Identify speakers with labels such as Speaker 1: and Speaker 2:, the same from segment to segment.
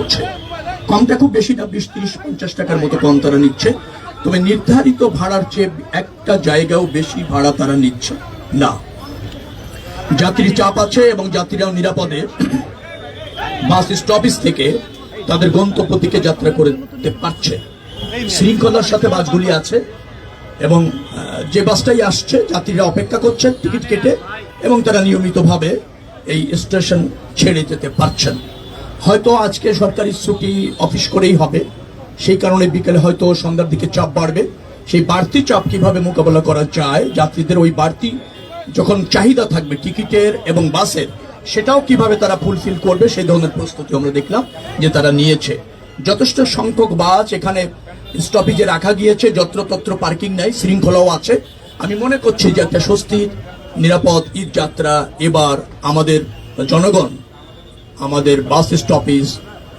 Speaker 1: করছে। কমটা খুব বেশি না, 20, 30, 50 টাকার মতো কম তারা নিচ্ছে। তবে নির্ধারিত ভাড়ার চেয়ে একটা জায়গাও বেশি ভাড়া তারা নিচ্ছে না। যাত্রী চাপ আছে এবং যাত্রীরাও নিরাপদে বাস স্টপেজ থেকে তাদের গন্তব্য দিকে যাত্রা করতে পারছে। শৃঙ্খলার সাথে বাসগুলি আছে এবং যে বাসটাই আসছে যাত্রীরা অপেক্ষা করছেন টিকিট কেটে এবং তারা নিয়মিতভাবে এই স্টেশন ছেড়ে যেতে পারছেন। হয়তো আজকে সরকারি ছুটি অফিস করেই হবে, সেই কারণে বিকেলে হয়তো সন্ধ্যার দিকে চাপ বাড়বে। সেই বাড়তি চাপ কিভাবে মোকাবেলা করা যায়, যাত্রীদের ওই বাড়তি যখন চাহিদা থাকবে টিকিটের এবং বাসের, সেটাও কিভাবে তারা ফুলফিল করবে সেই ধরনের প্রস্তুতি আমরা দেখলাম যে তারা নিয়েছে। যথেষ্ট সংখ্যক বাস এখানে স্টপেজে রাখা গিয়েছে, যত্রতত্র পার্কিং নাই, শৃঙ্খলাও আছে। আমি মনে করছি যে একটা স্বস্তির নিরাপদ ঈদ যাত্রা এবার আমাদের জনগণ আমাদের বাস স্টপেজ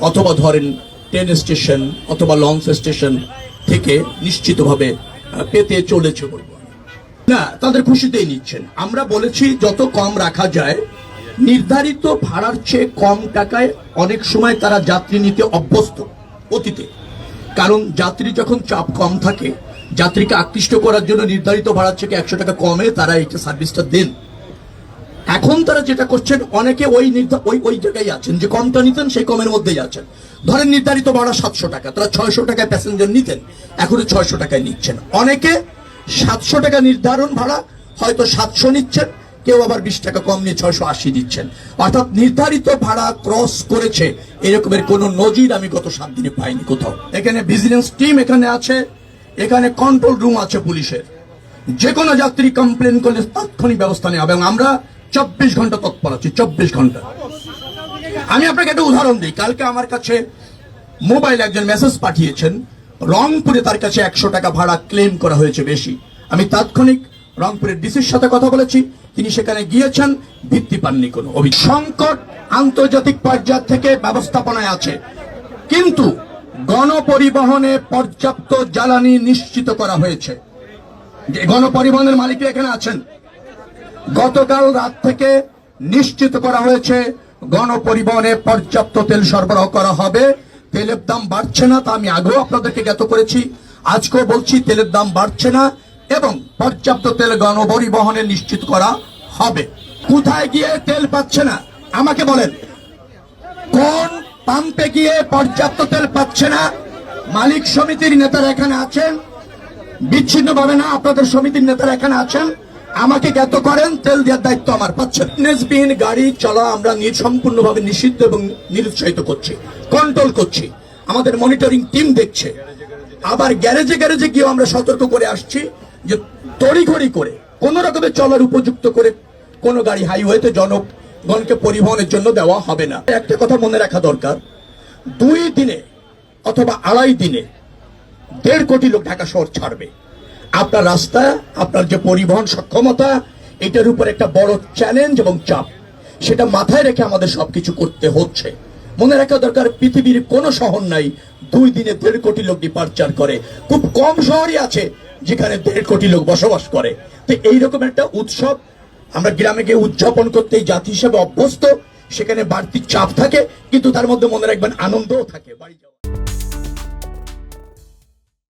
Speaker 1: অথবা ধরেন ট্রেন স্টেশন অথবা লঞ্চ স্টেশন থেকে নিশ্চিতভাবে পেতে চলেছে বলব না, তাদের খুশিতেই নিচ্ছেন। আমরা বলেছি যত কম রাখা যায়, নির্ধারিত ভাড়ার চেয়ে কম টাকায় অনেক সময় তারা যাত্রী নিতে অভ্যস্ত অতীতে। কারণ যাত্রী যখন চাপ কম থাকে, যাত্রীকে আকৃষ্ট করার জন্য নির্ধারিত ভাড়ার থেকে 100 টাকা কমে তারা এটা সার্ভিসটা দেন। এখন তারা যেটা করছেন, অনেকে ওই জায়গায় আছেন যে কমটা নিতেন সেই কমের মধ্যেই আছেন। ধরেন নির্ধারিত ভাড়া 700 টাকা, তারা 600 টাকায় প্যাসেঞ্জার নিতেন, এখন 600 টাকায় নিচ্ছেন। অনেকে 700 টাকা নির্ধারণ ভাড়া হয়তো 700 নিচ্ছেন, কেউ আবার 20 টাকা কম নিয়ে 680 দিচ্ছেন। অর্থাৎ নির্ধারিত ভাড়া ক্রস করেছে এরকমের কোন নজির আমি গত 7 দিনে পাইনি কোথাও। এখানে ভিজিলেন্স টিম এখানে আছে, এখানে কন্ট্রোল রুম আছে পুলিশের। যে কোনো যাত্রী কমপ্লেন করলে তাৎক্ষণিক ব্যবস্থা নেওয়া হবে এবং আমরা 24 ঘন্টা তৎপর আছি। 24 ঘন্টা। আমি আপনাকে একটা উদাহরণ দিই। কালকে আমার কাছে মোবাইল একজন মেসেজ পাঠিয়েছেন, রংপুরে তার কাছে 100 টাকা ভাড়া ক্লেম করা হয়েছে বেশি। আমি তাৎক্ষণিক রংপুরের ডিসির সাথে কথা বলেছি, তিনি সেখানে গিয়েছেন, ভিত্তি পাননি কোনো অভিযোগ। সংকট আন্তর্জাতিক পর্যায় থেকে ব্যবস্থাপনায় আছে, কিন্তু গণপরিবহনে পর্যাপ্ত জ্বালানি নিশ্চিত করা হয়েছে। যে গণপরিবহনের মালিকরা এখানে আছেন, গতকাল রাত থেকে নিশ্চিত করা হয়েছে গণপরিবহনে পর্যাপ্ত তেল সরবরাহ করা হবে। তেলের দাম বাড়ছে না, তা আমি আগেও আপনাদেরকে জ্ঞাত করেছি, আজকেও বলছি তেলের দাম বাড়ছে না এবং পর্যাপ্ত তেল গণপরিবহনে নিশ্চিত করা হবে। কোথায় গিয়ে তেল পাচ্ছে না আমাকে বলেন, কোন পাম্পে গিয়ে পর্যাপ্ত তেল পাচ্ছে না? মালিক সমিতির নেতারা এখানে আছেন, বিচ্ছিন্নভাবে না, আপনাদের সমিতির নেতারা এখানে আছেন, আমাকে জ্ঞাত করেন, তেল দেওয়ার দায়িত্ব আমার পাচ্ছেন। ফিটনেসবিহীন গাড়ি চলা আমরা সম্পূর্ণভাবে নিষিদ্ধ এবং নিরুৎসাহিত করছি, কন্ট্রোল করছি, আমাদের মনিটরিং টিম দেখছে। আবার গ্যারেজে গ্যারেজে গিয়ে আমরা সতর্ক করে আসছি যে তড়িঘড়ি করে কোন রকমের চলার উপযুক্ত করে কোন গাড়ি হাইওয়েতে জনগণকে পরিবহনের জন্য দেওয়া হবে না। একটা কথা মনে রাখা দরকার, 2 দিনে অথবা 2.5 দিনে 1.5 কোটি লোক ঢাকা শহর ছাড়বে। আপনার রাস্তা, আপনার যে পরিবহন সক্ষমতা, এটার উপর একটা বড় চ্যালেঞ্জ এবং চাপ, সেটা মাথায় রেখে আমাদের সবকিছু করতে হচ্ছে। মনে রাখা দরকার, পৃথিবীর কোন শহর নাই 2 দিনে 1.5 কোটি লোক ডিপার্চার করে। খুব কম শহরই আছে যেখানে 1.5 কোটি লোক বসবাস করে। তো এইরকম একটা উৎসব আমরা গ্রামে গিয়ে উদযাপন করতে জাতি হিসেবে অভ্যস্ত, সেখানে বাড়তি চাপ থাকে, কিন্তু তার মধ্যে মনে রাখবেন আনন্দও থাকে। বাড়ি যাওয়া।